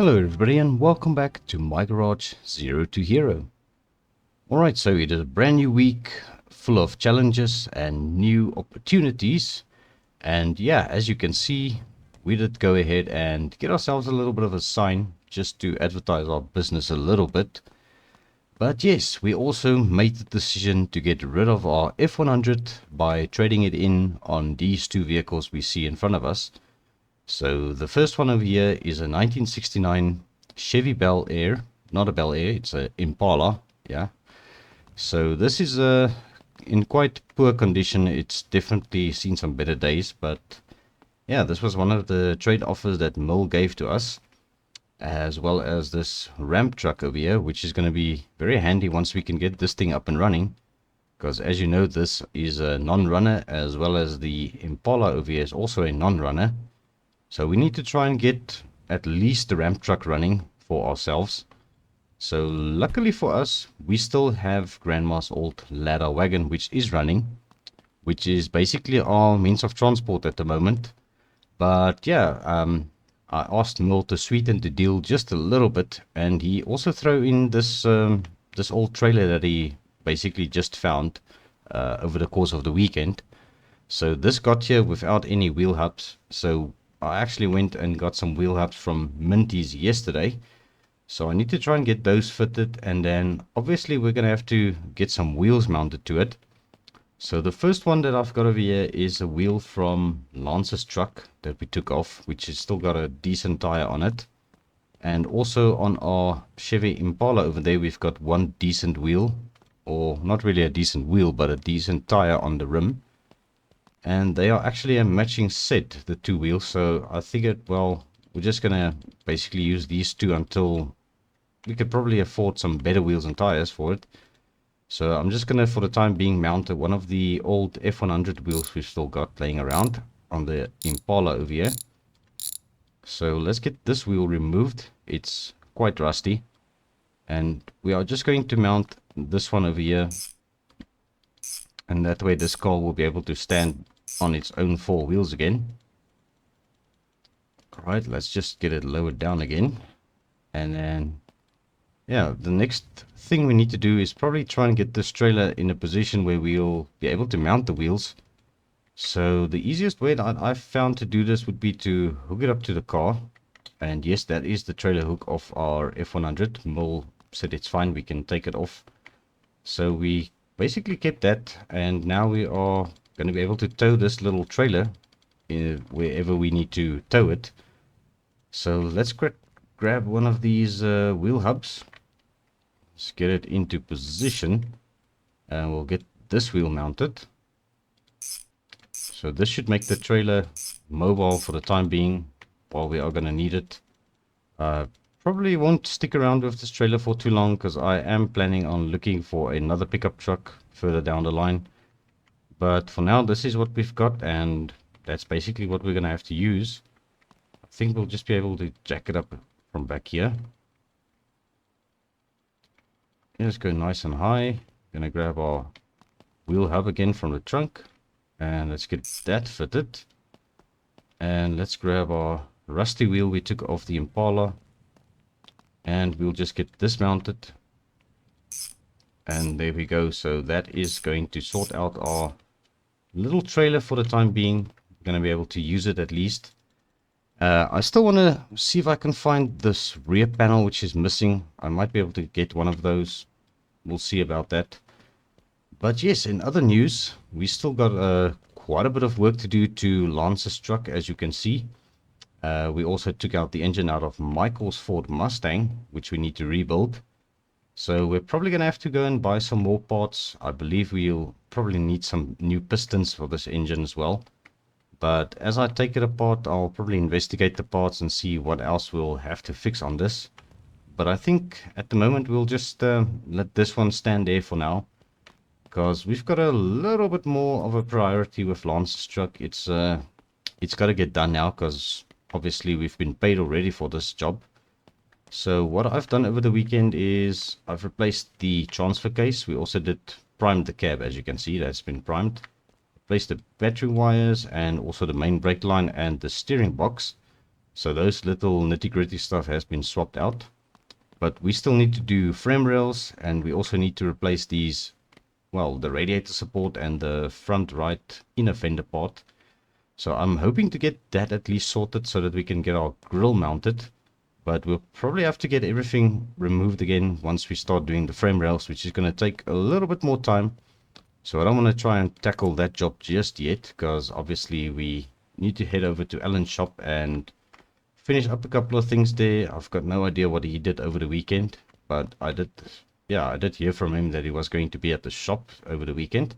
Hello everybody and welcome back to my garage Zero to Hero. Alright, so it is a brand new week full of challenges and new opportunities, and yeah, as you can see, we did go ahead and get ourselves a little bit of a sign just to advertise our business a little bit. But yes, we also made the decision to get rid of our F100 by trading it in on these two vehicles we see in front of us. So the first one over here is a 1969 Chevy Bel Air, not a Bel Air, it's a Impala, yeah. So this is in quite poor condition. It's definitely seen some better days, but yeah, this was one of the trade offers that Merle gave to us, as well as this ramp truck over here, which is going to be very handy once we can get this thing up and running, because as you know, this is a non-runner, as well as the Impala over here is also a non-runner. So we need to try and get at least the ramp truck running for ourselves. So luckily for us, we still have Grandma's old Lada Wagon, which is running, which is basically our means of transport at the moment. But yeah, I asked Merle to sweeten the deal just a little bit, and he also threw in this this old trailer that he basically just found over the course of the weekend. So this got here without any wheel hubs. So I actually went and got some wheel hubs from Minty's yesterday. So I need to try and get those fitted, and then obviously we're going to have to get some wheels mounted to it. So the first one that I've got over here is a wheel from Lance's truck that we took off, which has still got a decent tire on it. And also on our Chevy Impala over there, we've got one decent wheel, or not really a decent wheel, but a decent tire on the rim. And they are actually a matching set, the two wheels. So I figured, well, we're just gonna basically use these two until we could probably afford some better wheels and tires for it. So I'm just gonna, for the time being, mount one of the old F100 wheels we've still got laying around on the Impala over here. So let's get this wheel removed. It's quite rusty, and we are just going to mount this one over here, and that way this car will be able to stand on its own four wheels again. Alright, let's just get it lowered down again. And then, yeah, the next thing we need to do is probably try and get this trailer in a position where we'll be able to mount the wheels. So the easiest way that I've found to do this would be to hook it up to the car. And yes, that is the trailer hook of our F100. Merle said it's fine, we can take it off. So we basically kept that, and now we are going to be able to tow this little trailer wherever we need to tow it. So let's grab one of these wheel hubs. Let's get it into position, and we'll get this wheel mounted. So this should make the trailer mobile for the time being while we are going to need it. Probably won't stick around with this trailer for too long, because I am planning on looking for another pickup truck further down the line. But for now, this is what we've got, and that's basically what we're going to have to use. I think we'll just be able to jack it up from back here. Let's go nice and high. Gonna grab our wheel hub again from the trunk, and let's get that fitted. And let's grab our rusty wheel we took off the Impala, and we'll just get this mounted. And there we go. So that is going to sort out our little trailer for the time being. We're going to be able to use it at least. I still want to see if I can find this rear panel which is missing. I might be able to get one of those. We'll see about that. But yes, in other news, we still got quite a bit of work to do to Lance's truck, as you can see. We also took out the engine out of Michael's Ford Mustang, which we need to rebuild. So we're probably going to have to go and buy some more parts. I believe we'll probably need some new pistons for this engine as well. But as I take it apart, I'll probably investigate the parts and see what else we'll have to fix on this. But I think at the moment we'll just let this one stand there for now, because we've got a little bit more of a priority with Lance's truck. It's got to get done now, because obviously we've been paid already for this job. So what I've done over the weekend is I've replaced the transfer case. We also did prime the cab, as you can see, that's been primed. Replaced the battery wires and also the main brake line and the steering box. So those little nitty-gritty stuff has been swapped out. But we still need to do frame rails, and we also need to replace these, well, the radiator support and the front right inner fender part. So I'm hoping to get that at least sorted so that we can get our grille mounted. But we'll probably have to get everything removed again once we start doing the frame rails, which is going to take a little bit more time. So I don't want to try and tackle that job just yet, because obviously we need to head over to Alan's shop and finish up a couple of things there. I've got no idea what he did over the weekend, but I did hear from him that he was going to be at the shop over the weekend.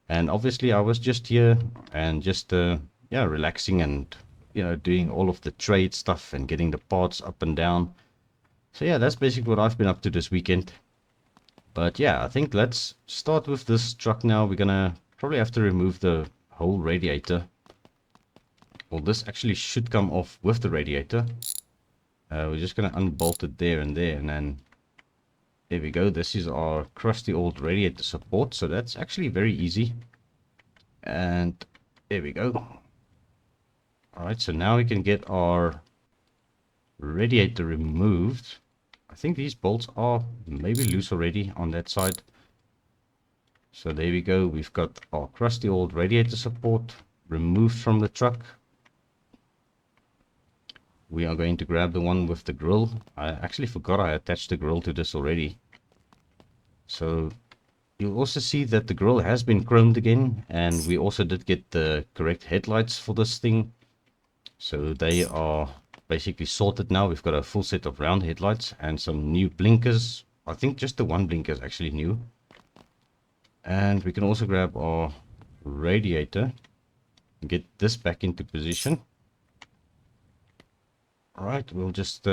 And obviously I was just here and just relaxing and doing all of the trade stuff and getting the parts up and down. So yeah, that's basically what I've been up to this weekend. But yeah, I think let's start with this truck now. We're gonna probably have to remove the whole radiator. Well, this actually should come off with the radiator. We're just gonna unbolt it there, and then there we go. This is our crusty old radiator support, so that's actually very easy. And there we go. Alright, so now we can get our radiator removed. I think these bolts are maybe loose already on that side. So there we go. We've got our crusty old radiator support removed from the truck. We are going to grab the one with the grill. I actually forgot I attached the grill to this already. So you'll also see that the grill has been chromed again, and we also did get the correct headlights for this thing. So they are basically sorted now. We've got a full set of round headlights and some new blinkers. I think just the one blinker is actually new. And we can also grab our radiator and get this back into position. Alright, we'll just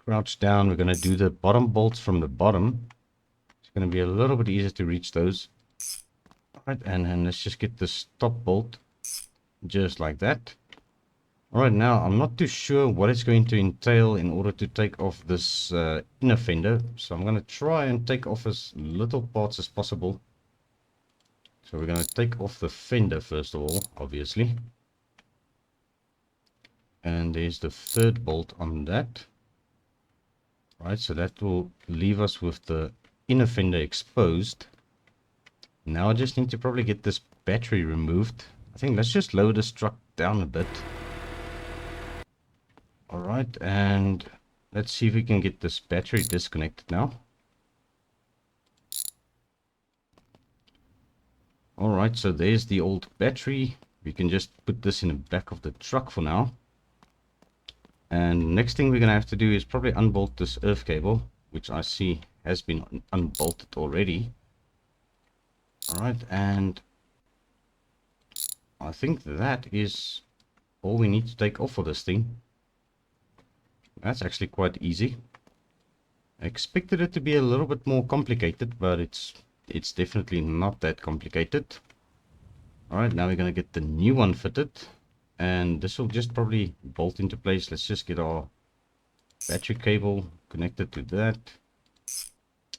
crouch down. We're going to do the bottom bolts from the bottom. It's going to be a little bit easier to reach those. Alright, and then let's just get the top bolt just like that. Alright, now I'm not too sure what it's going to entail in order to take off this inner fender. So I'm going to try and take off as little parts as possible. So we're going to take off the fender first of all, obviously. And there's the third bolt on that. Right, so that will leave us with the inner fender exposed. Now I just need to probably get this battery removed. I think let's just lower this truck down a bit. Alright, and let's see if we can get this battery disconnected now. Alright, so there's the old battery. We can just put this in the back of the truck for now. And next thing we're going to have to do is probably unbolt this earth cable, which I see has been unbolted already. Alright, and I think that is all we need to take off for this thing. That's actually quite easy. I expected it to be a little bit more complicated, but it's definitely not that complicated. Alright, now we're going to get the new one fitted. And this will just probably bolt into place. Let's just get our battery cable connected to that.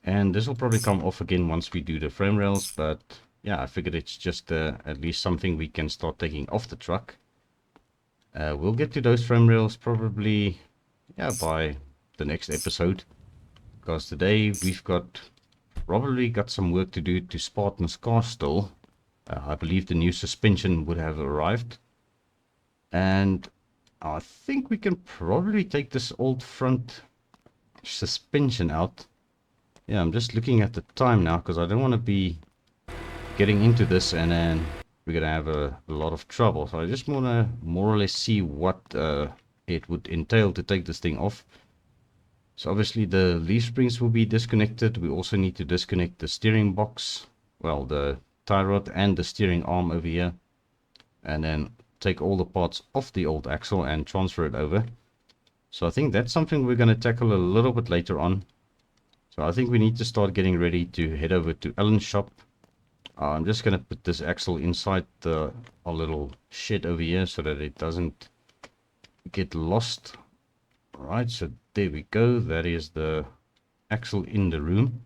And this will probably come off again once we do the frame rails. But yeah, I figured it's just at least something we can start taking off the truck. We'll get to those frame rails probably by the next episode. Because today we've probably got some work to do to Spartan's car still. I believe the new suspension would have arrived. And I think we can probably take this old front suspension out. Yeah, I'm just looking at the time now because I don't want to be getting into this and then we're going to have a lot of trouble. So I just want to more or less see what it would entail to take this thing off. So obviously the leaf springs will be disconnected. We also need to disconnect the steering box, well, the tie rod and the steering arm over here. And then take all the parts off the old axle and transfer it over. So I think that's something we're going to tackle a little bit later on. So I think we need to start getting ready to head over to Alan's shop. I'm just going to put this axle inside our little shed over here so that it doesn't get lost. Alright, so there we go. That is the axle in the room.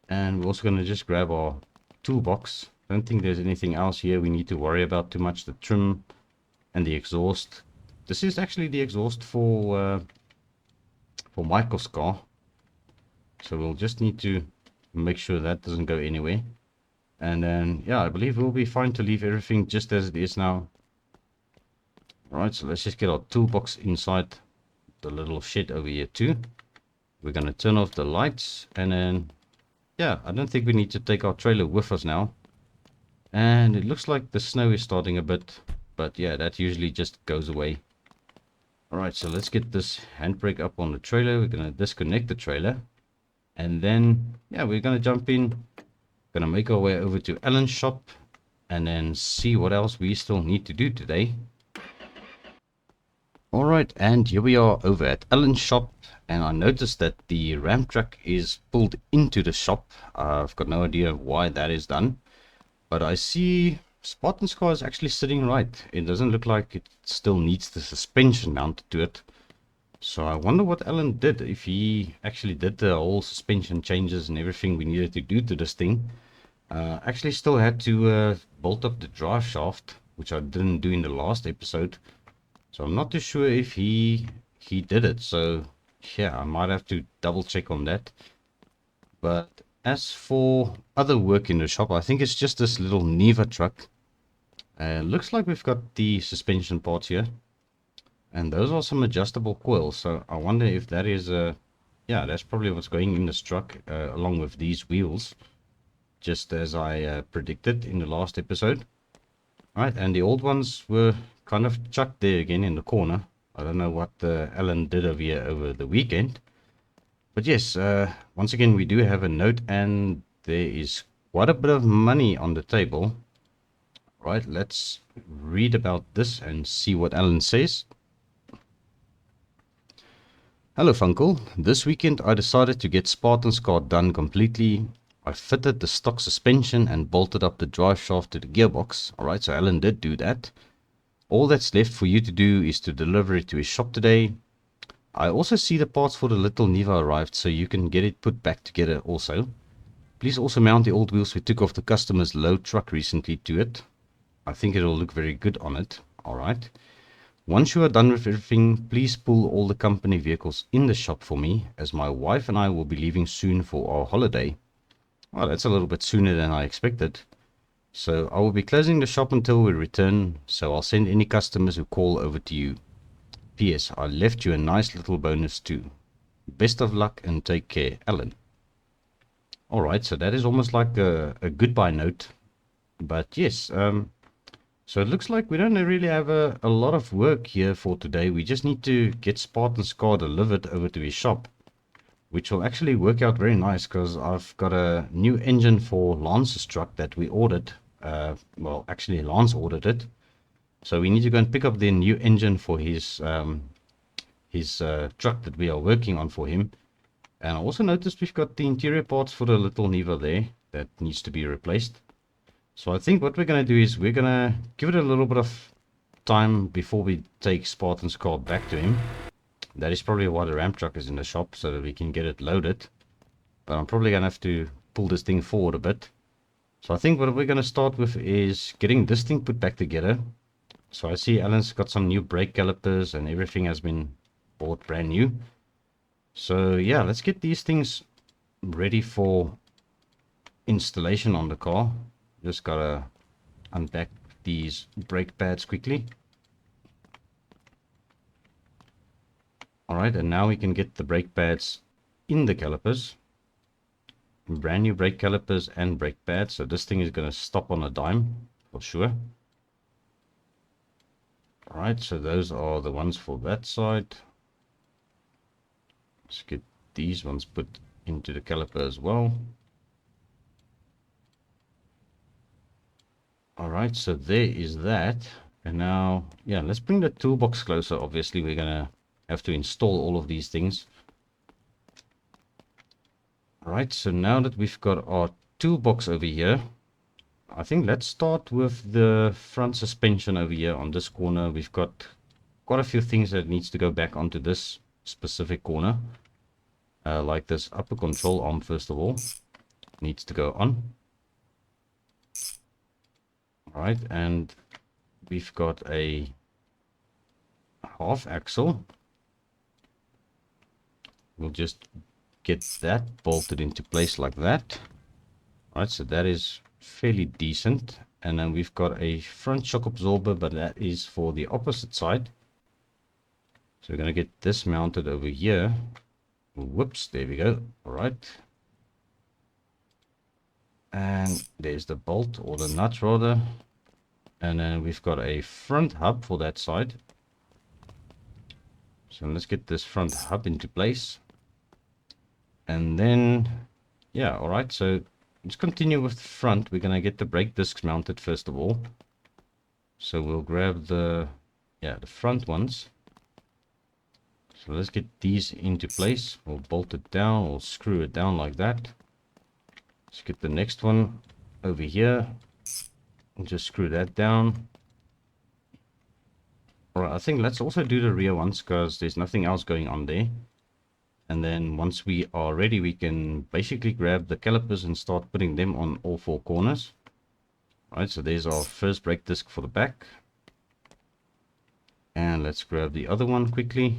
And we're also going to just grab our toolbox. I don't think there's anything else here we need to worry about too much. The trim and the exhaust. this is actually the exhaust for Michael's car. So we'll just need to make sure that doesn't go anywhere. And then, yeah, I believe we'll be fine to leave everything just as it is now. Alright, so let's just get our toolbox inside the little shed over here too. We're going to turn off the lights, and then, yeah, I don't think we need to take our trailer with us now. And it looks like the snow is starting a bit, but yeah, that usually just goes away. Alright, so let's get this handbrake up on the trailer. We're going to disconnect the trailer. And then, yeah, we're going to jump in. Going to make our way over to Alan's shop and then see what else we still need to do today. Alright, and here we are over at Alan's shop, and I noticed that the Ram truck is pulled into the shop. I've got no idea why that is done, but I see Spartan's car is actually sitting right. It doesn't look like it still needs the suspension mounted to it. So I wonder what Alan did, if he actually did the whole suspension changes and everything we needed to do to this thing. Actually still had to bolt up the drive shaft, which I didn't do in the last episode. So I'm not too sure if he did it. So yeah, I might have to double check on that. But as for other work in the shop, I think it's just this little Niva truck. Looks like we've got the suspension parts here. And those are some adjustable coils. So I wonder if that is yeah, that's probably what's going in this truck, along with these wheels. Just as I predicted in the last episode. Right, and the old ones were kind of chucked there again in the corner. I don't know what Alan did over here over the weekend. But yes, once again, we do have a note, and there is quite a bit of money on the table. Right, let's read about this and see what Alan says. Hello, FUNCLE. This weekend I decided to get Spartan's car done completely. I fitted the stock suspension and bolted up the drive shaft to the gearbox. Alright, so Alan did do that. All that's left for you to do is to deliver it to his shop today. I also see the parts for the little Niva arrived, so you can get it put back together also. Please also mount the old wheels we took off the customer's low truck recently to it. I think it'll look very good on it. Alright. Once you are done with everything, please pull all the company vehicles in the shop for me, as my wife and I will be leaving soon for our holiday. Well, that's a little bit sooner than I expected. So I will be closing the shop until we return, so I'll send any customers who call over to you. P.S. I left you a nice little bonus too. Best of luck and take care, Alan. Alright, so that is almost like a goodbye note. But yes, so it looks like we don't really have a lot of work here for today. We just need to get Spartan's car delivered over to his shop, which will actually work out very nice because I've got a new engine for Lance's truck that we ordered. Well, actually Lance ordered it. So we need to go and pick up the new engine for his truck that we are working on for him. And I also noticed we've got the interior parts for the little Niva there that needs to be replaced. So I think what we're going to do is we're going to give it a little bit of time before we take Spartan's car back to him. That is probably why the Ram truck is in the shop, so that we can get it loaded. But I'm probably going to have to pull this thing forward a bit. So I think what we're going to start with is getting this thing put back together. So I see Alan's got some new brake calipers and everything has been bought brand new. So yeah, let's get these things ready for installation on the car. Just got to unpack these brake pads quickly. Alright, and now we can get the brake pads in the calipers. Brand new brake calipers and brake pads. So this thing is going to stop on a dime for sure. Alright, so those are the ones for that side. Let's get these ones put into the caliper as well. Alright, so there is that. And now, yeah, let's bring the toolbox closer. Obviously, we're going to have to install all of these things. Alright, so now that we've got our toolbox over here, I think let's start with the front suspension over here on this corner. We've got quite a few things that needs to go back onto this specific corner. Like this upper control arm, first of all, needs to go on. Alright, and we've got a half axle. We'll just get that bolted into place like that. Alright, so that is fairly decent. And then we've got a front shock absorber, but that is for the opposite side. So we're going to get this mounted over here. Whoops, there we go. Alright. And there's the bolt, or the nut rather. And then we've got a front hub for that side. So let's get this front hub into place. And then, yeah, alright, so let's continue with the front. We're going to get the brake discs mounted first of all. So we'll grab the front ones. So let's get these into place. We'll bolt it down, or screw it down like that. Let's get the next one over here. And just screw that down. Alright, I think let's also do the rear ones, because there's nothing else going on there. And then once we are ready, we can basically grab the calipers and start putting them on all four corners. Alright, so there's our first brake disc for the back. And let's grab the other one quickly.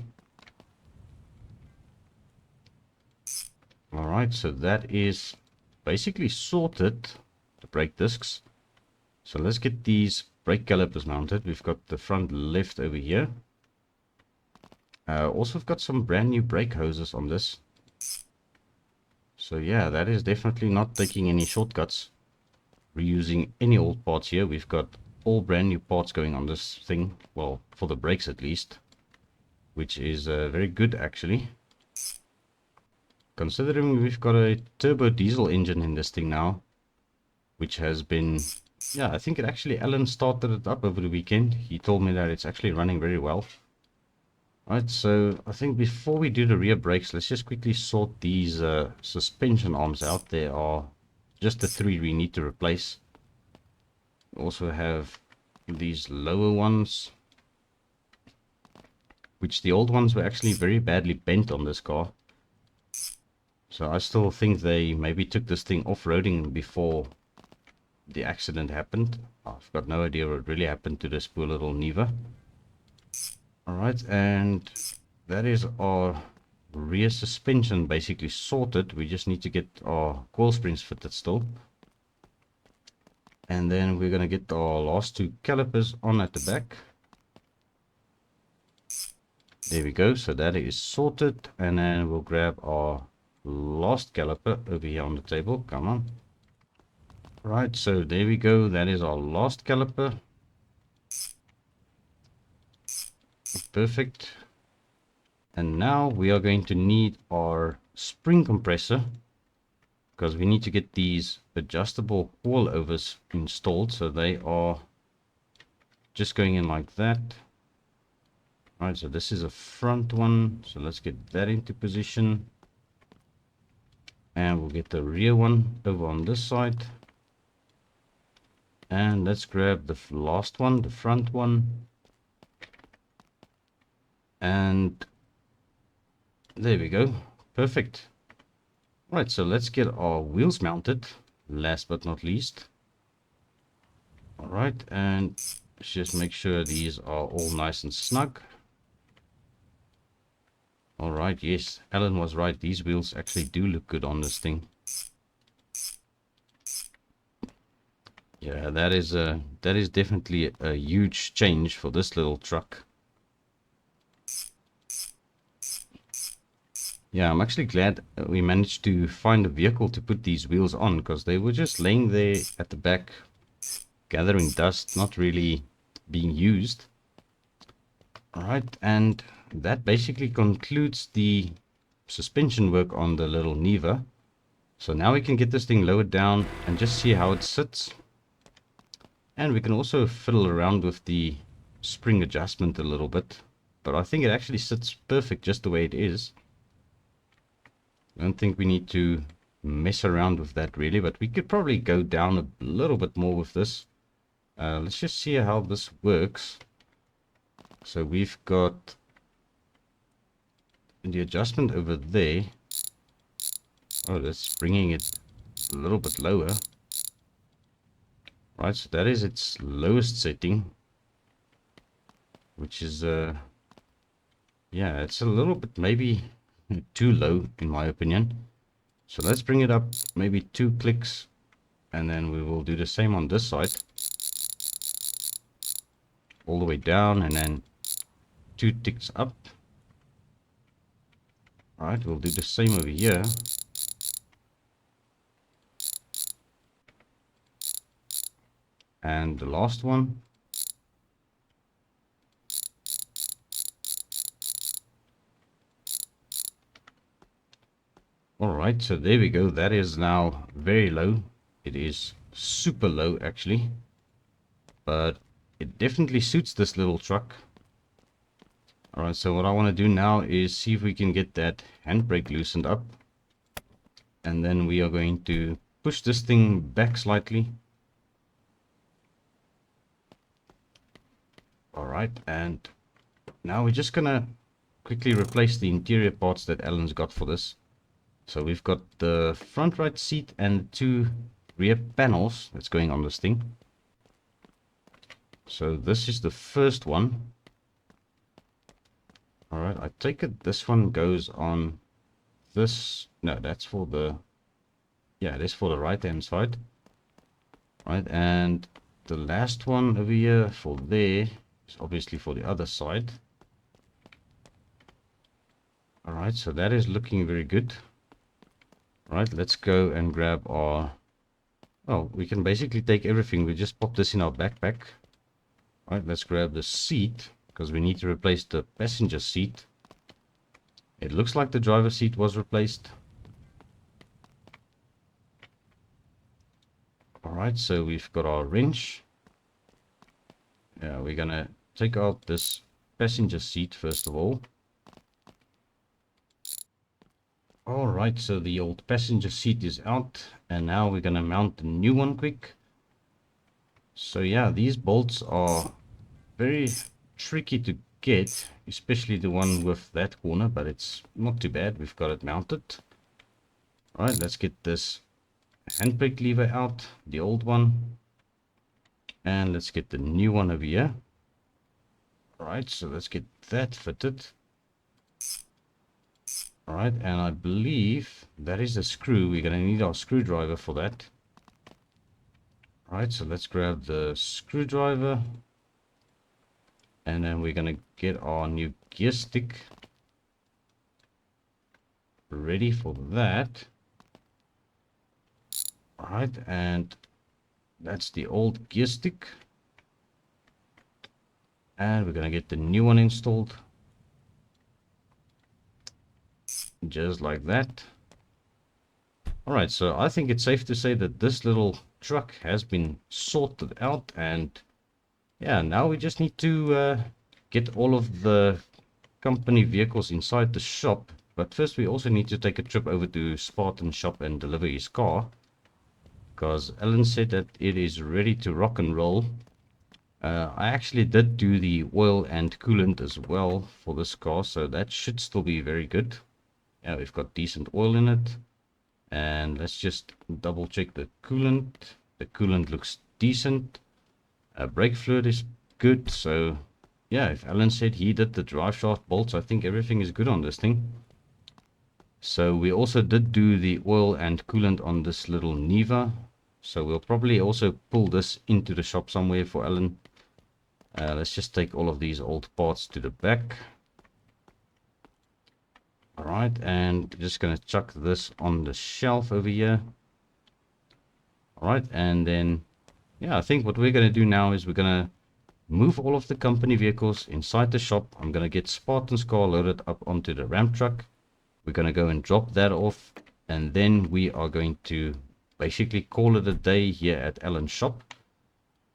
Alright, so that is basically sorted, the brake discs. So let's get these brake calipers mounted. We've got the front left over here. Also, we've got some brand new brake hoses on this. So yeah, that is definitely not taking any shortcuts. Reusing any old parts here. We've got all brand new parts going on this thing. Well, for the brakes at least. Which is very good actually. Considering we've got a turbo diesel engine in this thing now. Which has been... Yeah, I think Alan started it up over the weekend. He told me that it's actually running very well. Right, so I think before we do the rear brakes, let's just quickly sort these suspension arms out. There are just the three we need to replace. We also have these lower ones, which the old ones were actually very badly bent on this car. So I still think they maybe took this thing off-roading before the accident happened. I've got no idea what really happened to this poor little Niva. Alright, and that is our rear suspension basically sorted. We just need to get our coil springs fitted still. And then we're going to get our last two calipers on at the back. There we go, so that is sorted. And then we'll grab our last caliper over here on the table. Come on. Right, so there we go. That is our last caliper. Perfect. And now we are going to need our spring compressor, because we need to get these adjustable coilovers installed. So they are just going in like that. Alright, so this is a front one. So let's get that into position. And we'll get the rear one over on this side. And let's grab the last one, the front one. And there we go. Perfect. Right, so let's get our wheels mounted, last but not least. Alright, and let's just make sure these are all nice and snug. Alright, yes, Alan was right. These wheels actually do look good on this thing. Yeah, that is definitely a huge change for this little truck. Yeah, I'm actually glad we managed to find a vehicle to put these wheels on, because they were just laying there at the back, gathering dust, not really being used. Alright, and that basically concludes the suspension work on the little Niva. So now we can get this thing lowered down and just see how it sits. And we can also fiddle around with the spring adjustment a little bit. But I think it actually sits perfect just the way it is. I don't think we need to mess around with that really, but we could probably go down a little bit more with this. Let's just see how this works. So we've got the adjustment over there. Oh, that's bringing it a little bit lower. Right, so that is its lowest setting, which is Yeah, it's a little bit maybe too low in my opinion. So let's bring it up maybe 2 clicks, and then we will do the same on this side. All the way down, and then 2 ticks up. Alright, we'll do the same over here. And the last one. Alright, so there we go. That is now very low. It is super low actually. But it definitely suits this little truck. Alright, so what I want to do now is see if we can get that handbrake loosened up. And then we are going to push this thing back slightly. Alright, and now we're just gonna quickly replace the interior parts that Alan's got for this. So we've got the front right seat and 2 rear panels that's going on this thing. So this is the first one. Alright, I take it this one goes on this. No, that's for the, yeah, it is for the right hand side. Right, and the last one over here for there is obviously for the other side. Alright, so that is looking very good. Right, let's go and grab our, oh, we can basically take everything. We just pop this in our backpack. Right, let's grab the seat, because we need to replace the passenger seat. It looks like the driver's seat was replaced. Alright, so we've got our wrench. Yeah, we're gonna take out this passenger seat first of all. Alright, so the old passenger seat is out, and now we're gonna mount the new one quick. So yeah, these bolts are very tricky to get, especially the one with that corner, but it's not too bad. We've got it mounted. Alright, let's get this handbrake lever out, the old one, and let's get the new one over here. Alright, so let's get that fitted. Alright, and I believe that is a screw. We're going to need our screwdriver for that. Alright, so let's grab the screwdriver. And then we're going to get our new gear stick ready for that. Alright, and that's the old gear stick. And we're going to get the new one installed. Just like that. Alright, so I think it's safe to say that this little truck has been sorted out, and yeah, now we just need to get all of the company vehicles inside the shop. But first we also need to take a trip over to Spartan shop and deliver his car, because Alan said that it is ready to rock and roll. I actually did do the oil and coolant as well for this car, so that should still be very good. Yeah, we've got decent oil in it. And let's just double check the coolant. The coolant looks decent. Brake fluid is good. So yeah, if Alan said he did the drive shaft bolts, I think everything is good on this thing. So we also did do the oil and coolant on this little Niva. So we'll probably also pull this into the shop somewhere for Alan. Let's just take all of these old parts to the back. Alright, and just going to chuck this on the shelf over here. Alright, and then, yeah, I think what we're going to do now is we're going to move all of the company vehicles inside the shop. I'm going to get Spartan's car loaded up onto the Ram truck. We're going to go and drop that off, and then we are going to basically call it a day here at Alan's shop.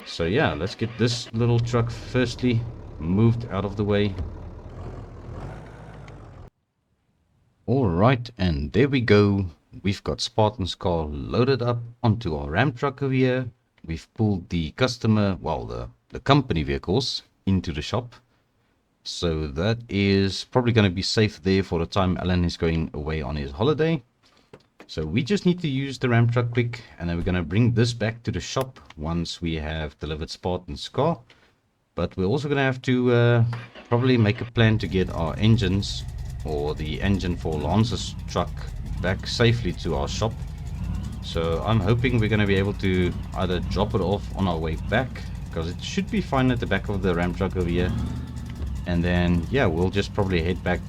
So yeah, let's get this little truck firstly moved out of the way. Alright, and there we go. We've got Spartan's car loaded up onto our Ram truck over here. We've pulled the customer, well, the company vehicles into the shop. So that is probably going to be safe there for the time Alan is going away on his holiday. So we just need to use the Ram truck quick, and then we're going to bring this back to the shop once we have delivered Spartan's car. But we're also gonna have to probably make a plan to get our engines, or the engine for Lance's truck, back safely to our shop. So I'm hoping we're gonna be able to either drop it off on our way back, because it should be fine at the back of the Ram truck over here. And then, yeah, we'll just probably head back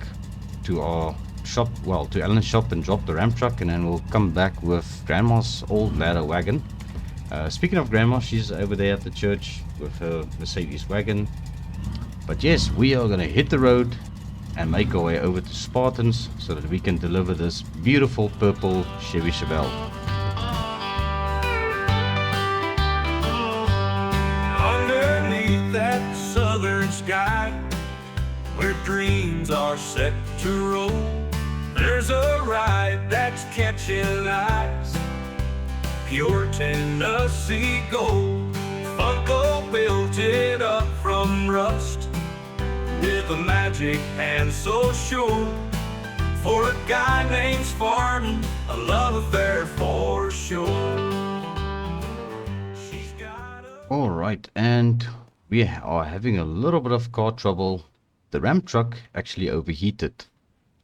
to our shop, well, to Alan's shop, and drop the Ram truck, and then we'll come back with Grandma's old Lada Wagon. Speaking of Grandma, she's over there at the church with her Mercedes wagon. But yes, we are gonna hit the road and make our way over to Spartan's so that we can deliver this beautiful purple Chevy Chevelle. Underneath that southern sky, where dreams are set to roll, there's a ride that's catching eyes, pure Tennessee gold. FUNCLE built it up from rust with a magic hand so sure. For a guy named Spartan, a love affair for sure. Alright, and we are having a little bit of car trouble. The Ram truck actually overheated.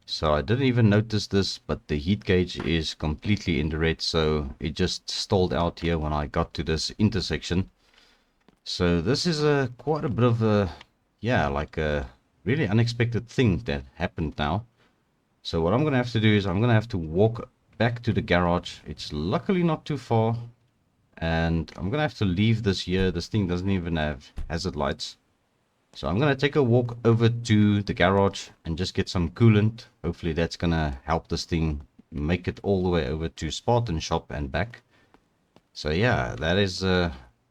So I didn't even notice this, but the heat gauge is completely in the red, so it just stalled out here when I got to this intersection. So this is quite a bit of a, yeah, like a really unexpected thing that happened now. So what I'm going to have to do is I'm going to have to walk back to the garage. It's luckily not too far. And I'm going to have to leave this here. This thing doesn't even have hazard lights. So I'm going to take a walk over to the garage and just get some coolant. Hopefully that's going to help this thing make it all the way over to Spartan shop and back. So yeah, that is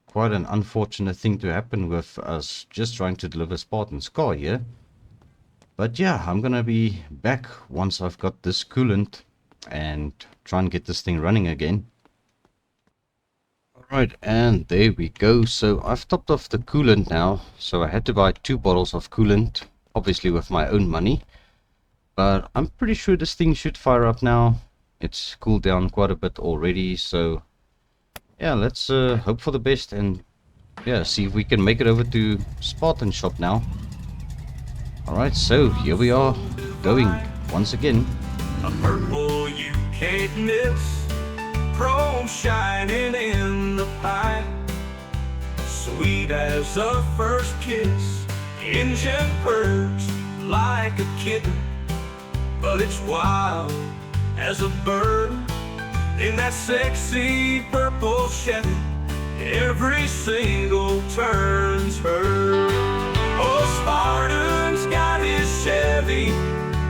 quite an unfortunate thing to happen with us just trying to deliver Spartan's car here. But yeah, I'm going to be back once I've got this coolant and try and get this thing running again. Alright, and there we go. So I've topped off the coolant now. So I had to buy 2 bottles of coolant, obviously with my own money. But I'm pretty sure this thing should fire up now. It's cooled down quite a bit already. So yeah, let's hope for the best and yeah, see if we can make it over to Spartan shop now. Alright, so here we are going once again. A purple you can't miss, chrome shining in the pine, sweet as a first kiss, engine purrs like a kitten, but it's wild as a bird in that sexy purple Chevy. Every single turn's her. Oh, Spartan's got his Chevy,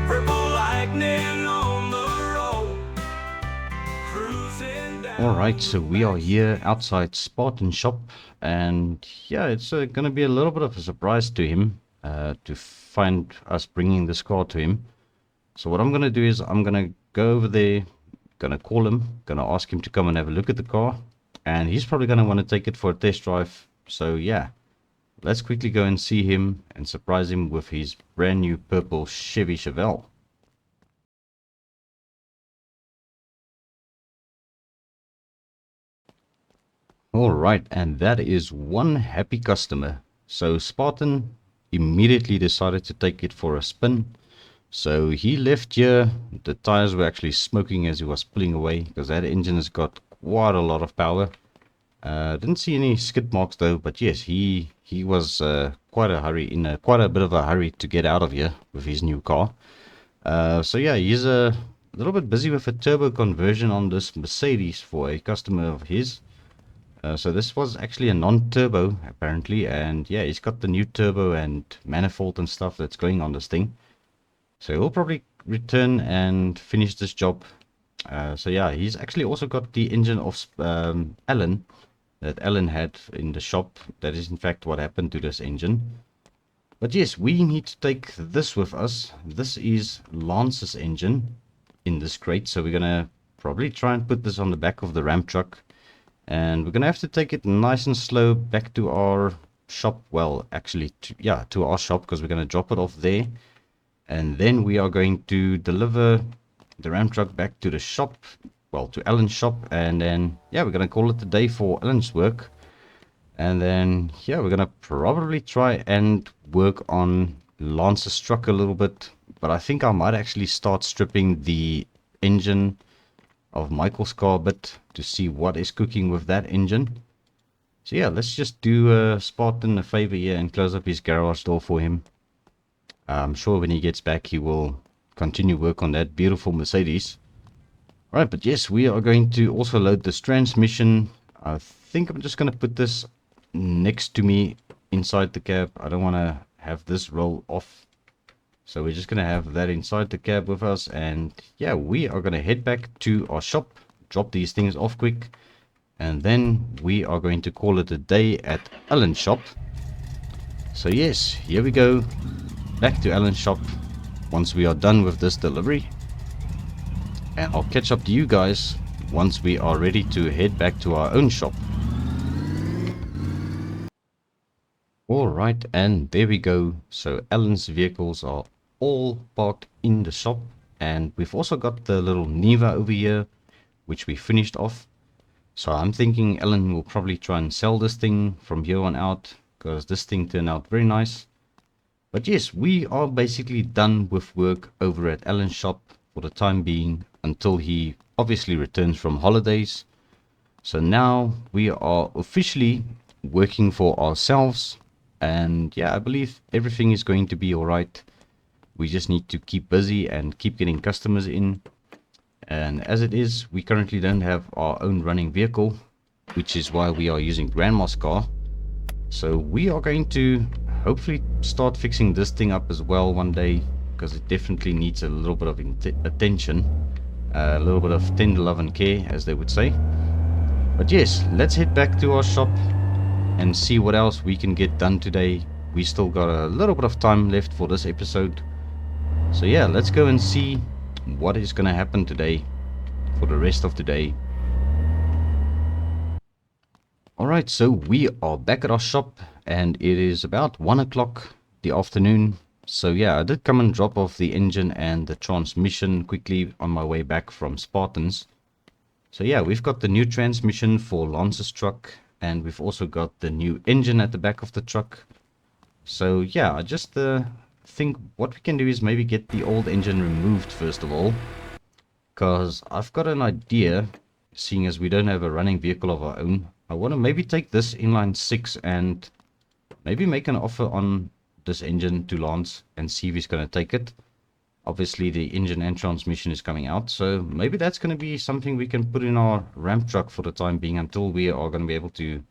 purple lightning on the road, cruising down. Alright, so we are here outside Spartan shop, and yeah, it's gonna be a little bit of a surprise to him to find us bringing this car to him. So what I'm gonna do is I'm gonna go over there, gonna call him, gonna ask him to come and have a look at the car, and he's probably gonna want to take it for a test drive. So yeah, let's quickly go and see him and surprise him with his brand new purple Chevy Chevelle. Alright, and that is one happy customer. So Spartan immediately decided to take it for a spin. So he left here. The tires were actually smoking as he was pulling away, because that engine has got quite a lot of power. Didn't see any skid marks though, but yes, he was quite a bit of a hurry to get out of here with his new car. So yeah, he's a little bit busy with a turbo conversion on this Mercedes for a customer of his. So this was actually a non-turbo apparently, and yeah, he's got the new turbo and manifold and stuff that's going on this thing. So he'll probably return and finish this job. So yeah, he's actually also got the engine of Alan, that Alan had in the shop. That is in fact what happened to this engine. But yes, we need to take this with us. This is Lance's engine in this crate, so we're gonna probably try and put this on the back of the Ram truck, and we're gonna have to take it nice and slow back to our shop. Well, actually to our shop, because we're gonna drop it off there, and then we are going to deliver the Ram truck back to the shop, well, to Alan's shop, and then yeah, we're gonna call it a day for Alan's work. And then, yeah, we're gonna probably try and work on Lance's truck a little bit. But I think I might actually start stripping the engine of Michael's car a bit to see what is cooking with that engine. So yeah, let's just do Spartan a favor here and close up his garage door for him. I'm sure when he gets back he will continue work on that beautiful Mercedes. Alright, but yes, we are going to also load this transmission. I think I'm just going to put this next to me inside the cab. I don't want to have this roll off. So we're just going to have that inside the cab with us. And yeah, we are going to head back to our shop, drop these things off quick. And then we are going to call it a day at Alan's shop. So yes, here we go. Back to Alan's shop once we are done with this delivery. And I'll catch up to you guys once we are ready to head back to our own shop. Alright, and there we go. So Alan's vehicles are all parked in the shop. And we've also got the little Niva over here, which we finished off. So I'm thinking Alan will probably try and sell this thing from here on out, because this thing turned out very nice. But yes, we are basically done with work over at Alan's shop for the time being, until he obviously returns from holidays. So now we are officially working for ourselves. And yeah, I believe everything is going to be alright. We just need to keep busy and keep getting customers in. And as it is, we currently don't have our own running vehicle, which is why we are using Grandma's car. So we are going to hopefully start fixing this thing up as well one day, because it definitely needs a little bit of attention, a little bit of tender love and care, as they would say. But yes, let's head back to our shop and see what else we can get done today. We still got a little bit of time left for this episode. So yeah, let's go and see what is going to happen today for the rest of the day. Alright, so we are back at our shop and it is about 1 o'clock the afternoon. So yeah, I did come and drop off the engine and the transmission quickly on my way back from Spartan's. So yeah, we've got the new transmission for Lance's truck, and we've also got the new engine at the back of the truck. So yeah, I just think what we can do is maybe get the old engine removed first of all, because I've got an idea. Seeing as we don't have a running vehicle of our own, I want to maybe take this inline 6 and maybe make an offer on this engine to Lance and see if he's going to take it. Obviously the engine and transmission is coming out, so maybe that's going to be something we can put in our ramp truck for the time being, until we are going to be able to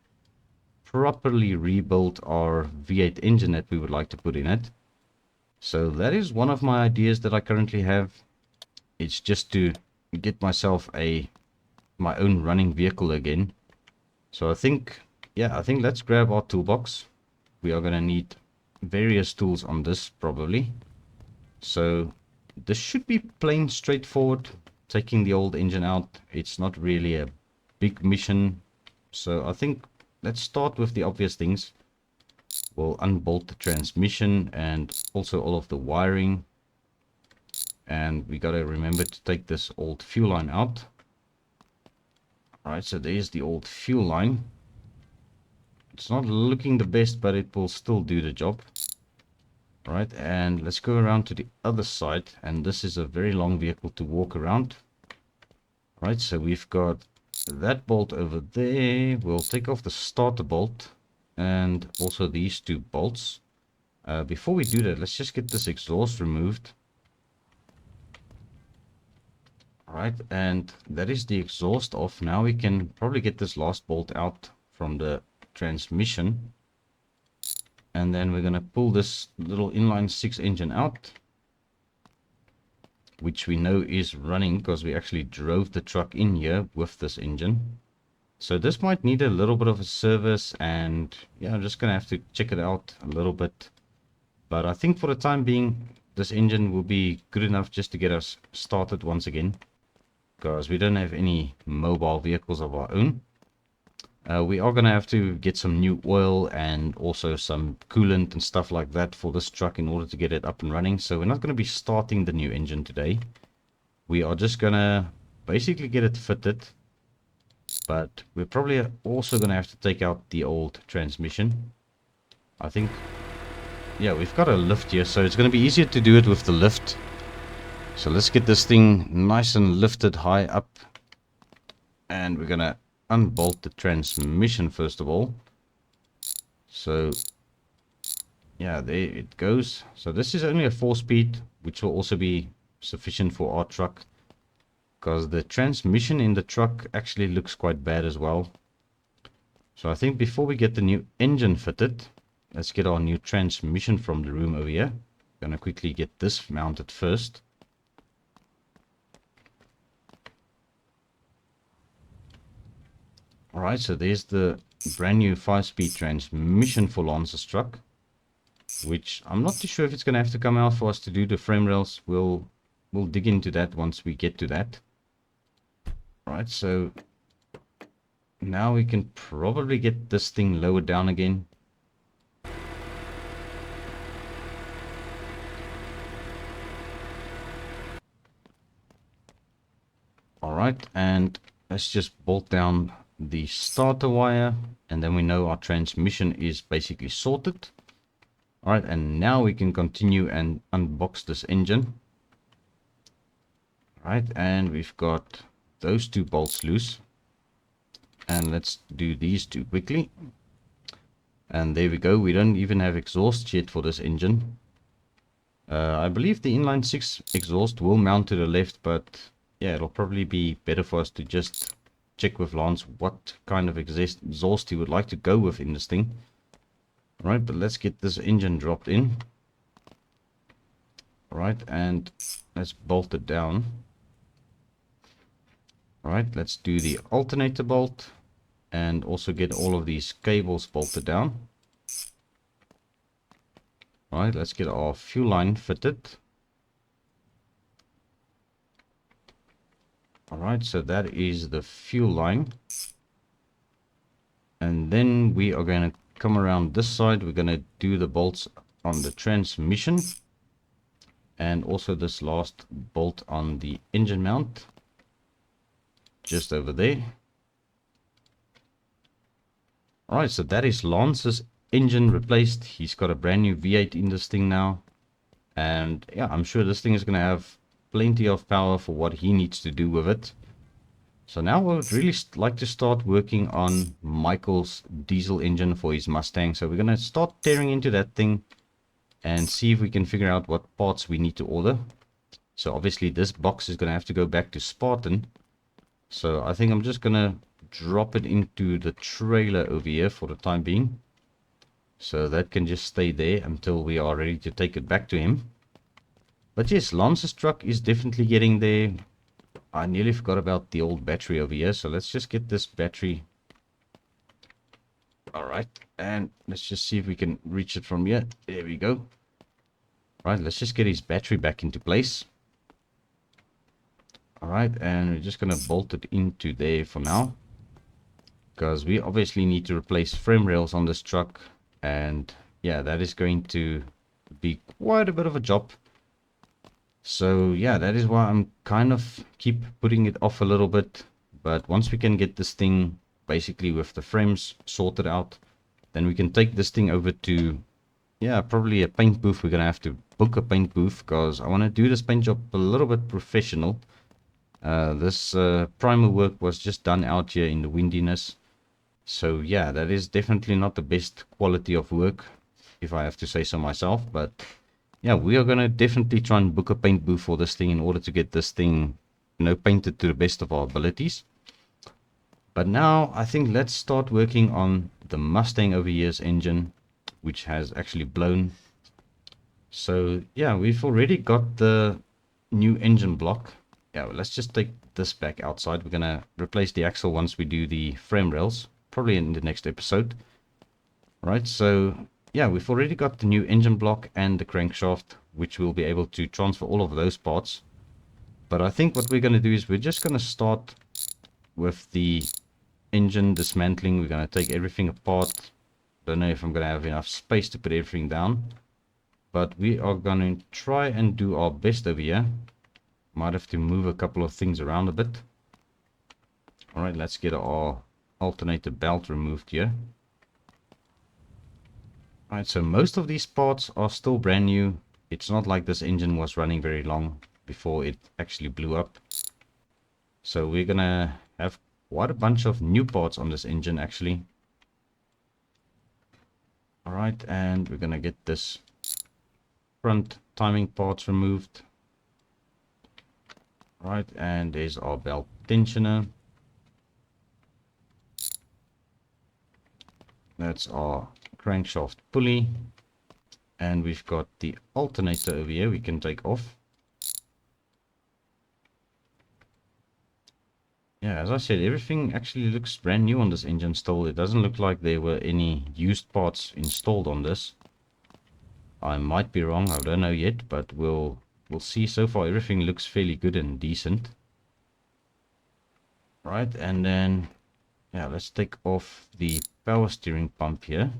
properly rebuild our V8 engine that we would like to put in it. So that is one of my ideas that I currently have. It's just to get myself my own running vehicle again. So I think let's grab our toolbox. We are going to need various tools on this probably. So this should be plain straightforward. Taking the old engine out, it's not really a big mission. So I think let's start with the obvious things. We'll unbolt the transmission and also all of the wiring. And we got to remember to take this old fuel line out. Alright, so there's the old fuel line. It's not looking the best, but it will still do the job. Right, and let's go around to the other side, and this is a very long vehicle to walk around. Right, so we've got that bolt over there. We'll take off the starter bolt and also these two bolts. Before we do that, let's just get this exhaust removed. Alright, and that is the exhaust off. Now we can probably get this last bolt out from the transmission. And then we're going to pull this little inline 6 engine out, which we know is running because we actually drove the truck in here with this engine. So this might need a little bit of a service, and yeah, I'm just going to have to check it out a little bit. But I think for the time being, this engine will be good enough just to get us started once again, because we don't have any mobile vehicles of our own. We are going to have to get some new oil and also some coolant and stuff like that for this truck in order to get it up and running. So we're not going to be starting the new engine today. We are just going to basically get it fitted. But we're probably also going to have to take out the old transmission. I think, yeah, we've got a lift here, so it's going to be easier to do it with the lift. So let's get this thing nice and lifted high up. And we're going to unbolt the transmission first of all. So, yeah, there it goes. So this is only a 4-speed, which will also be sufficient for our truck. Because the transmission in the truck actually looks quite bad as well. So I think before we get the new engine fitted, let's get our new transmission from the room over here. I'm going to quickly get this mounted first. Alright, so there's the brand new 5-speed transmission for Lance's truck. Which I'm not too sure if it's going to have to come out for us to do the frame rails. We'll dig into that once we get to that. Alright, so now we can probably get this thing lowered down again. Alright, and let's just bolt down the starter wire, and then we know our transmission is basically sorted. Alright, and now we can continue and unbox this engine. Alright, and we've got those 2 bolts loose. And let's do these 2 quickly. And there we go, we don't even have exhaust yet for this engine. I believe the inline 6 exhaust will mount to the left, but yeah, it'll probably be better for us to just check with Lance what kind of exhaust he would like to go with in this thing. Alright, but let's get this engine dropped in. Alright, and let's bolt it down. Alright, let's do the alternator bolt and also get all of these cables bolted down. Alright, let's get our fuel line fitted. Alright, so that is the fuel line. And then we are going to come around this side. We're going to do the bolts on the transmission. And also this last bolt on the engine mount. Just over there. Alright, so that is Lance's engine replaced. He's got a brand new V8 in this thing now. And yeah, I'm sure this thing is going to have plenty of power for what he needs to do with it. So now I would really like to start working on Michael's diesel engine for his Mustang. So we're going to start tearing into that thing and see if we can figure out what parts we need to order. So obviously this box is going to have to go back to Spartan. So I think I'm just going to drop it into the trailer over here for the time being. So that can just stay there until we are ready to take it back to him. But yes, Lance's truck is definitely getting there. I nearly forgot about the old battery over here. So let's just get this battery. Alright, and let's just see if we can reach it from here. There we go. Right, let's just get his battery back into place. Alright, and we're just going to bolt it into there for now. Because we obviously need to replace frame rails on this truck. And yeah, that is going to be quite a bit of a job. So yeah, that is why I'm kind of keep putting it off a little bit. But once we can get this thing basically with the frames sorted out, then we can take this thing over to, yeah, probably a paint booth. We're going to have to book a paint booth because I want to do this paint job a little bit professional. This primer work was just done out here in the windiness. So yeah, that is definitely not the best quality of work, if I have to say so myself. But yeah, we are going to definitely try and book a paint booth for this thing in order to get this thing, you know, painted to the best of our abilities. But now I think let's start working on the Mustang over here's engine, which has actually blown. So yeah, we've already got the new engine block. Yeah, well, let's just take this back outside. We're going to replace the axle once we do the frame rails, probably in the next episode. Right, so yeah, we've already got the new engine block and the crankshaft, which we'll be able to transfer all of those parts. But I think what we're going to do is we're just going to start with the engine dismantling. We're going to take everything apart. Don't know if I'm going to have enough space to put everything down. But we are going to try and do our best over here. Might have to move a couple of things around a bit. Alright, let's get our alternator belt removed here. Alright, so most of these parts are still brand new. It's not like this engine was running very long before it actually blew up. So we're gonna have quite a bunch of new parts on this engine actually. Alright, and we're gonna get this front timing parts removed. Alright, and there's our belt tensioner. That's our crankshaft pulley. And we've got the alternator over here we can take off. Yeah, as I said, everything actually looks brand new on this engine still. It doesn't look like there were any used parts installed on this. I might be wrong, I don't know yet, but we'll see. So far everything looks fairly good and decent. Right, and then yeah, let's take off the power steering pump here.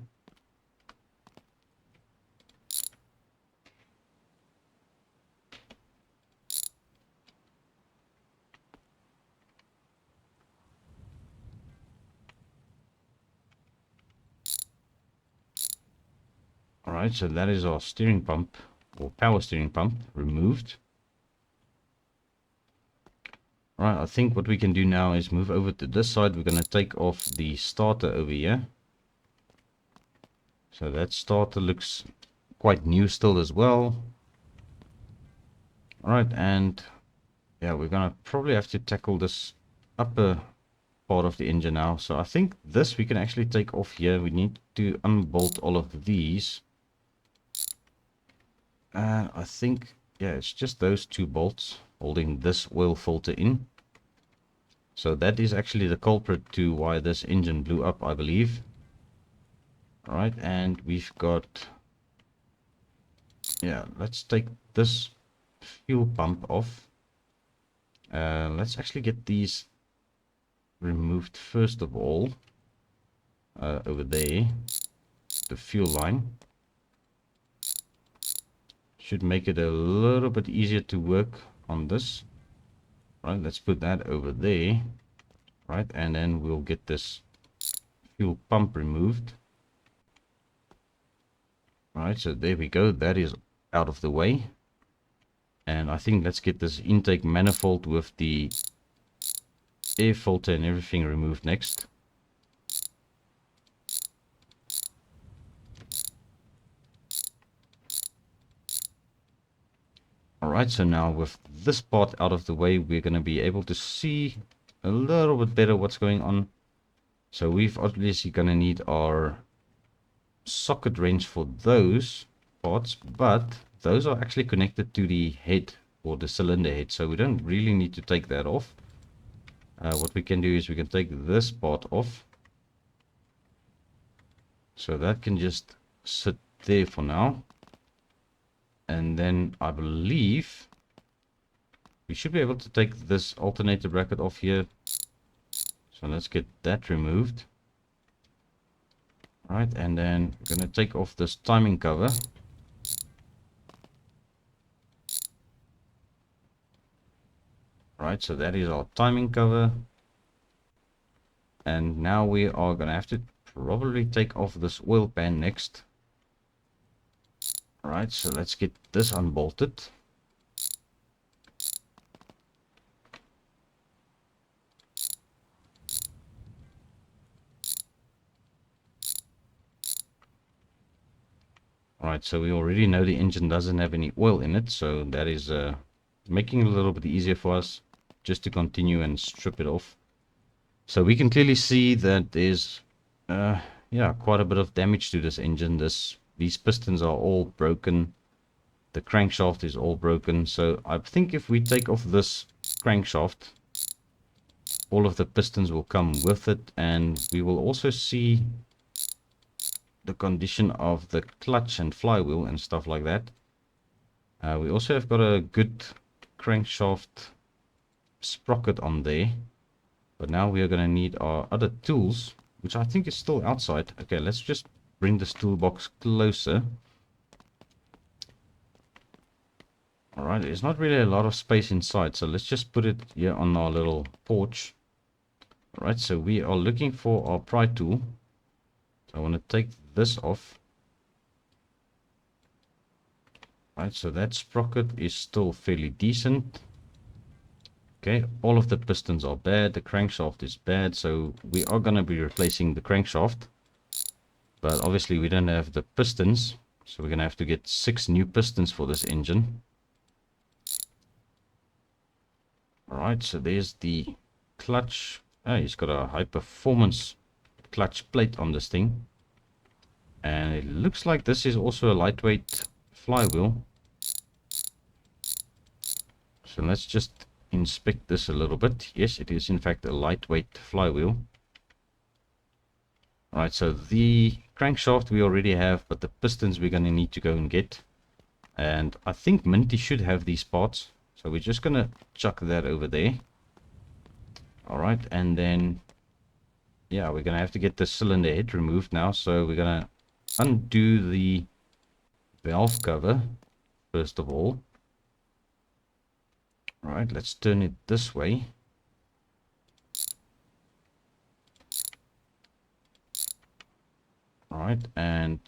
Alright, so that is our steering pump, or power steering pump, removed. Alright, I think what we can do now is move over to this side. We're going to take off the starter over here. So that starter looks quite new still as well. Alright, and yeah, we're going to probably have to tackle this upper part of the engine now. So I think this we can actually take off here. We need to unbolt all of these. I think, yeah, it's just those two bolts holding this oil filter in. So that is actually the culprit to why this engine blew up, I believe. Alright, and we've got, yeah, let's take this fuel pump off. Let's actually get these removed first of all. Over there, the fuel line. Should make it a little bit easier to work on this. Right, let's put that over there. Right, and then we'll get this fuel pump removed. Right, so there we go. That is out of the way. And I think let's get this intake manifold with the air filter and everything removed next. Alright, so now with this part out of the way, we're going to be able to see a little bit better what's going on. So we've obviously going to need our socket wrench for those parts, but those are actually connected to the head or the cylinder head, so we don't really need to take that off. What we can do is we can take this part off. So that can just sit there for now. And then I believe we should be able to take this alternator bracket off here. So let's get that removed. Right, and then we're going to take off this timing cover. Right, so that is our timing cover. And now we are going to have to probably take off this oil pan next. Alright, so let's get this unbolted. Alright, so we already know the engine doesn't have any oil in it, so that is making it a little bit easier for us just to continue and strip it off. So we can clearly see that there's yeah, quite a bit of damage to this engine. These pistons are all broken. The crankshaft is all broken. So I think if we take off this crankshaft, all of the pistons will come with it, and we will also see the condition of the clutch and flywheel and stuff like that. We also have got a good crankshaft sprocket on there, but now we are going to need our other tools, which I think is still outside. Okay, let's just bring this toolbox closer. Alright, there's not really a lot of space inside, so let's just put it here on our little porch. Alright, so we are looking for our pry tool. So I want to take this off. Right, so that sprocket is still fairly decent. Okay, all of the pistons are bad. The crankshaft is bad, so we are going to be replacing the crankshaft. But obviously we don't have the pistons, so we're going to have to get 6 new pistons for this engine. Alright, so there's the clutch. Oh, he's got a high performance clutch plate on this thing. And it looks like this is also a lightweight flywheel. So let's just inspect this a little bit. Yes, it is in fact a lightweight flywheel. Alright, so the crankshaft we already have, but the pistons we're going to need to go and get. And I think Minty should have these parts. So we're just going to chuck that over there. Alright, and then, yeah, we're going to have to get the cylinder head removed now. So we're going to undo the valve cover, first of all. Alright, let's turn it this way. Alright, and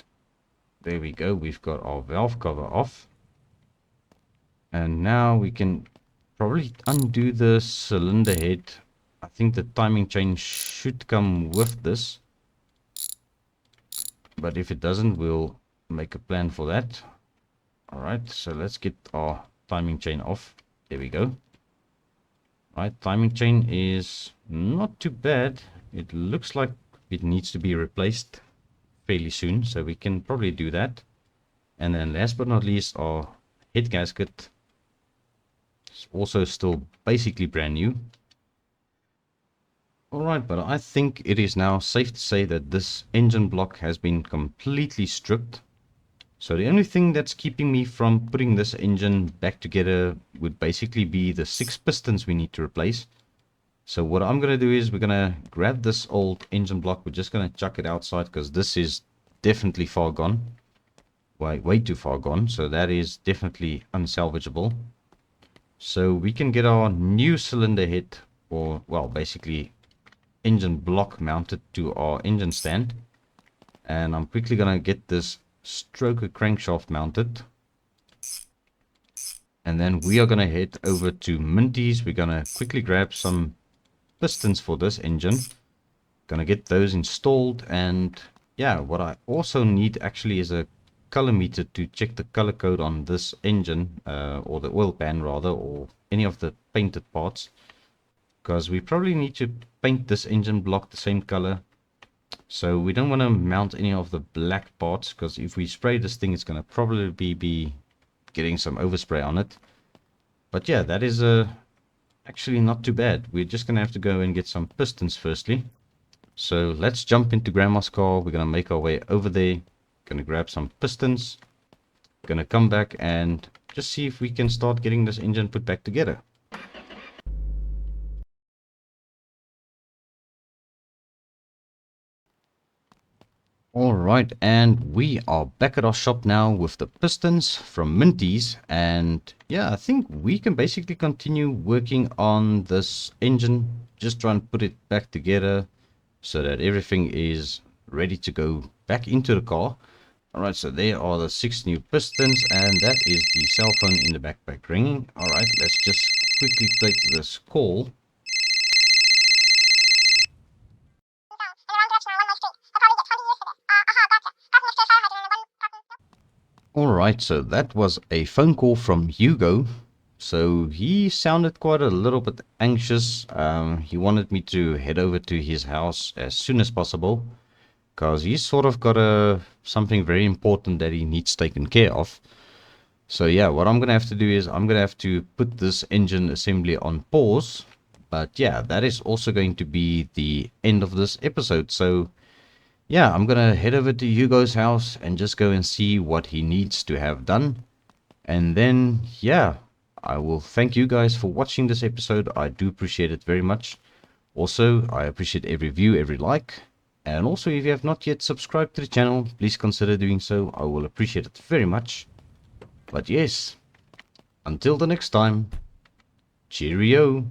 there we go. We've got our valve cover off. And now we can probably undo the cylinder head. I think the timing chain should come with this. But if it doesn't, we'll make a plan for that. Alright, so let's get our timing chain off. There we go. Right, timing chain is not too bad. It looks like it needs to be replaced fairly soon, so we can probably do that. And then last but not least, our head gasket is also still basically brand new. Alright, but I think it is now safe to say that this engine block has been completely stripped. So the only thing that's keeping me from putting this engine back together would basically be the 6 pistons we need to replace. So what I'm going to do is we're going to grab this old engine block. We're just going to chuck it outside because this is definitely far gone. Way too far gone. So that is definitely unsalvageable. So we can get our new cylinder head, or well, basically engine block mounted to our engine stand. And I'm quickly going to get this stroker crankshaft mounted, and then we are going to head over to Minty's. We're going to quickly grab some pistons for this engine, going to get those installed. And yeah, what I also need actually is a color meter to check the color code on this engine, or the oil pan rather, or any of the painted parts, because we probably need to paint this engine block the same color. So we don't want to mount any of the black parts, because if we spray this thing, it's going to probably be getting some overspray on it. But yeah, that is actually not too bad. We're just going to have to go and get some pistons firstly. So let's jump into Grandma's car. We're going to make our way over there. Going to grab some pistons. Going to come back and just see if we can start getting this engine put back together. Alright, and we are back at our shop now with the pistons from Minty's. And yeah, I think we can basically continue working on this engine. Just try and put it back together so that everything is ready to go back into the car. Alright, so there are the 6 new pistons, and that is the cell phone in the backpack ringing. Alright, let's just quickly take this call. Alright, so that was a phone call from Hugo. So he sounded quite a little bit anxious. He wanted me to head over to his house as soon as possible, because he's sort of got something very important that he needs taken care of. So yeah, what I'm going to have to do is I'm going to have to put this engine assembly on pause. But yeah, that is also going to be the end of this episode. So yeah, I'm going to head over to Hugo's house and just go and see what he needs to have done. And then, yeah, I will thank you guys for watching this episode. I do appreciate it very much. Also, I appreciate every view, every like. And also, if you have not yet subscribed to the channel, please consider doing so. I will appreciate it very much. But yes, until the next time, cheerio.